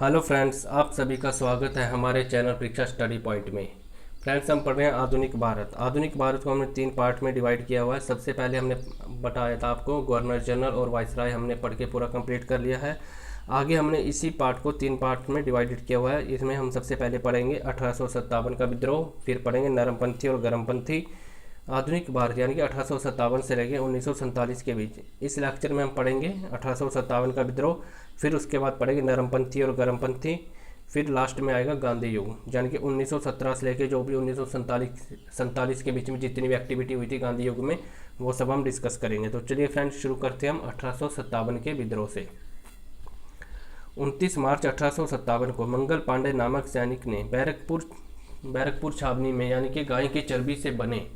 Hello friends, आप सभी का स्वागत है हमारे चैनल परीक्षा स्टडी पॉइंट में। फ्रेंड्स, हम पढ़ रहे हैं आधुनिक भारत। आधुनिक भारत को हमने 3 पार्ट में डिवाइड किया हुआ है। सबसे पहले हमने बताया था आपको गवर्नर जनरल और वाइसराय, हमने पढ़ के पूरा कंप्लीट कर लिया है। आगे हमने इसी पार्ट को 3 पार्ट में डिवाइडेड किया हुआ है। इसमें हम सबसे पहले पढ़ेंगे 1857 का विद्रोह, फिर पढ़ेंगे नरमपंथी और गर्मपंथी। आधुनिक भारत यानी कि 1857 से लेकर 1947 के बीच। इस लेक्चर में हम पढ़ेंगे 1857 का विद्रोह, फिर उसके बाद पढ़ेंगे नरमपंथी और गर्मपंथी, फिर लास्ट में आएगा गांधी युग यानी कि 1917 से लेकर जो भी 1947 के बीच में जितनी भी एक्टिविटी हुई थी गांधी युग में, वो सब हम डिस्कस करेंगे। तो चलिए फ्रेंड्स, शुरू करते हैं हम 1857 के विद्रोह से। 29 मार्च 1857 को मंगल पांडे नामक सैनिक ने बैरकपुर छावनी में यानी कि गाय की चर्बी से बने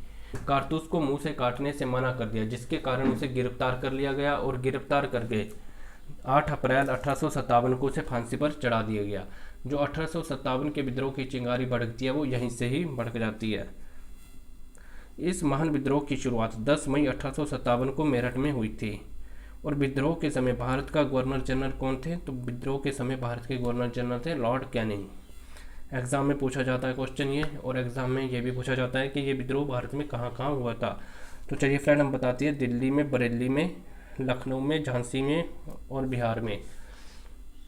कारतूस को मुंह से काटने से मना कर दिया, जिसके कारण उसे गिरफ्तार कर लिया गया और गिरफ्तार करके 8 अप्रैल 1857 को उसे फांसी पर चढ़ा दिया गया। जो 1857 के विद्रोह की चिंगारी भड़कती है वो यहीं से ही भड़क जाती है। इस महान विद्रोह की शुरुआत 10 मई 1857 को मेरठ में हुई थी। और विद्रोह के समय भारत का गवर्नर जनरल कौन थे? तो विद्रोह के समय भारत के गवर्नर जनरल थे लॉर्ड कैनिंग। एग्जाम में पूछा जाता है क्वेश्चन ये, और एग्जाम में ये भी पूछा जाता है कि ये विद्रोह भारत में कहाँ कहाँ हुआ था। तो चलिए फ्रेंड, हम बताते हैं दिल्ली में, बरेली में, लखनऊ में, झांसी में और बिहार में।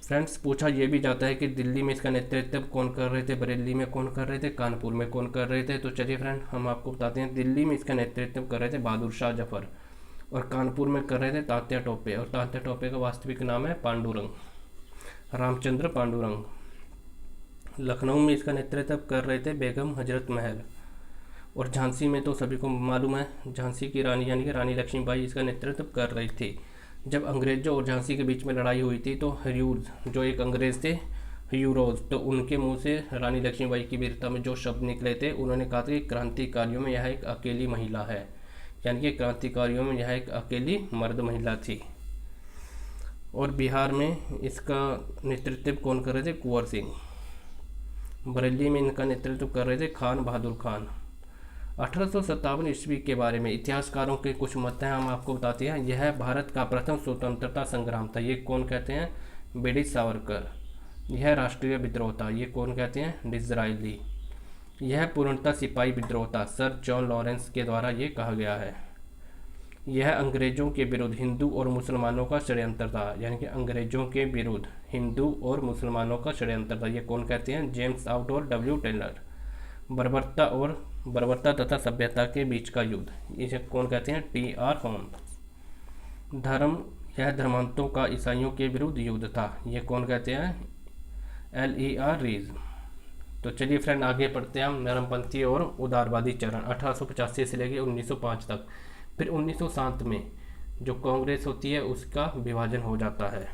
फ्रेंड्स, पूछा ये भी जाता है कि दिल्ली में इसका नेतृत्व कौन कर रहे थे, बरेली में कौन कर रहे थे, कानपुर में कौन कर रहे थे। तो चलिए फ्रेंड, हम आपको बताते हैं दिल्ली में इसका नेतृत्व कर रहे थे बहादुर शाह जफर, और कानपुर में कर रहे थे तात्या टोपे, और तात्या टोपे का वास्तविक नाम है पांडुरंग, रामचंद्र पांडुरंग। लखनऊ में इसका नेतृत्व कर रहे थे बेगम हजरत महल, और झांसी में तो सभी को मालूम है झांसी की रानी यानी कि रानी लक्ष्मीबाई इसका नेतृत्व कर रही थी। जब अंग्रेजों और झांसी के बीच में लड़ाई हुई थी तो ह्यूज जो एक अंग्रेज थे, ह्यूरोज, तो उनके मुंह से रानी लक्ष्मीबाई की वीरता में जो शब्द निकले थे, उन्होंने कहा था कि क्रांतिकारियों में यह एक अकेली महिला है, यानी कि क्रांतिकारियों में यह एक अकेली मर्द महिला थी। और बिहार में इसका नेतृत्व कौन कर रहे थे? कुंवर सिंह। बरेली में इनका नेतृत्व कर रहे थे खान बहादुर खान। 1857 ईस्वी के बारे में इतिहासकारों के कुछ मत हैं, हम आपको बताते हैं। यह भारत का प्रथम स्वतंत्रता संग्राम था, ये कौन कहते हैं? बीडी सावरकर। यह राष्ट्रीय विद्रोह था, ये कौन कहते हैं? डिज़रायली। यह पूर्णतः सिपाही विद्रोह था, सर जॉन लॉरेंस के द्वारा ये कहा गया है। यह अंग्रेजों के विरुद्ध हिंदू और मुसलमानों का षड्यंत्र था, यानी कि अंग्रेजों के विरुद्ध हिंदू और मुसलमानों का षड्यंत्र था, ये कौन कहते हैं? जेम्स आउट और डब्ल्यू टेलर। बर्बरता तथा सभ्यता के बीच का युद्ध, इसे कौन कहते हैं? T R Holmes. धर्म, यह धर्मांतों का ईसाइयों के विरुद्ध युद्ध था, ये कौन कहते हैं? एल ई आर रीज। तो चलिए फ्रेंड, आगे पढ़ते हैं हम नरमपंथी और उदारवादी चरण 1885 से लेकर 1905 तक। फिर 1907 में जो कांग्रेस होती है उसका विभाजन हो जाता है।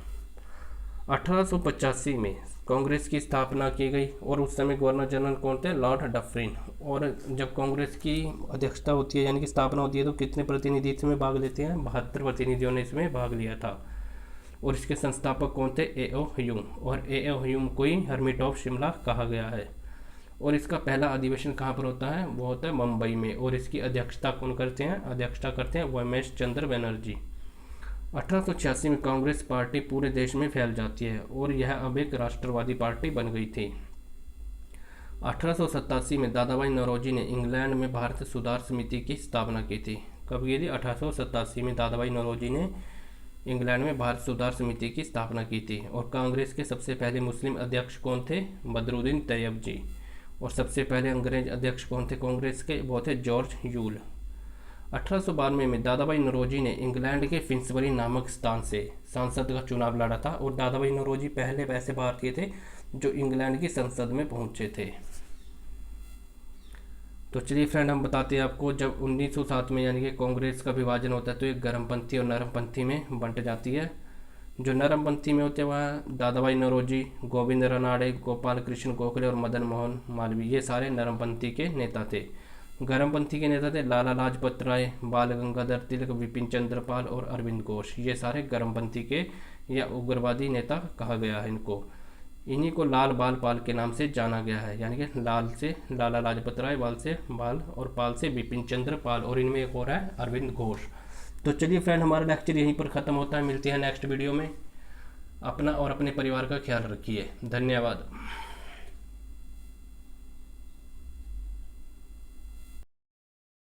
1885 में कांग्रेस की स्थापना की गई, और उस समय गवर्नर जनरल कौन थे? Lord Dufferin. और जब कांग्रेस की अध्यक्षता होती है यानी कि स्थापना होती है, तो कितने प्रतिनिधि इसमें भाग लेते हैं? 72 प्रतिनिधियों ने इसमें भाग लिया था। और इसके संस्थापक कौन थे? ए ओ ह्यूम, और ए ओ ह्यूम को ही हर्मिट ऑफ शिमला कहा गया है। और इसका पहला अधिवेशन कहाँ पर होता है? वो होता है मुंबई में, और इसकी अध्यक्षता कौन करते हैं? अध्यक्षता करते हैं रमेश चंद्र बनर्जी। 1886 में कांग्रेस पार्टी पूरे देश में फैल जाती है, और यह अब एक राष्ट्रवादी पार्टी बन गई थी। 1887 में दादाभाई नौरोजी ने इंग्लैंड में भारत सुधार समिति की स्थापना की थी। कब की थी? 1887 में दादाभाई नौरोजी ने इंग्लैंड में भारत सुधार समिति की स्थापना की थी। और कांग्रेस के सबसे पहले मुस्लिम अध्यक्ष कौन थे? बदरुद्दीन तैयब जी। और सबसे पहले अंग्रेज अध्यक्ष कौन थे कांग्रेस के? वो थे जॉर्ज यूल। 1892 में दादाभाई नौरोजी ने इंग्लैंड के फिंसबरी नामक स्थान से सांसद का चुनाव लड़ा था, और दादाभाई नौरोजी पहले वैसे भारतीय थे जो इंग्लैंड की संसद में पहुंचे थे। तो चलिए फ्रेंड, हम बताते हैं आपको, जब 1907 में यानी कि कांग्रेस का विभाजन होता है तो एक गर्मपंथी और नरमपंथी में बंट जाती है। जो नरमपंथी में होते हैं वह दादाभाई नौरोजी, गोविंद रनाड़े, गोपाल कृष्ण गोखले और मदन मोहन मालवीय, ये सारे नरमपंथी के नेता थे। गर्मपंथी के नेता थे लाला लाजपत राय, बाल गंगाधर तिलक, विपिन चंद्र पाल और अरविंद घोष। ये सारे गर्मपंथी के या उग्रवादी नेता कहा गया है इनको। इन्हीं को लाल बाल पाल के नाम से जाना गया है, यानी कि लाल से लाला लाजपत राय, बाल से बाल और पाल से विपिन चंद्र पाल, और इनमें एक और है अरविंद घोष। तो चलिए फ्रेंड, हमारा लेक्चर यहीं पर ख़त्म होता है, मिलते हैं नेक्स्ट वीडियो में। अपना और अपने परिवार का ख्याल रखिए। धन्यवाद।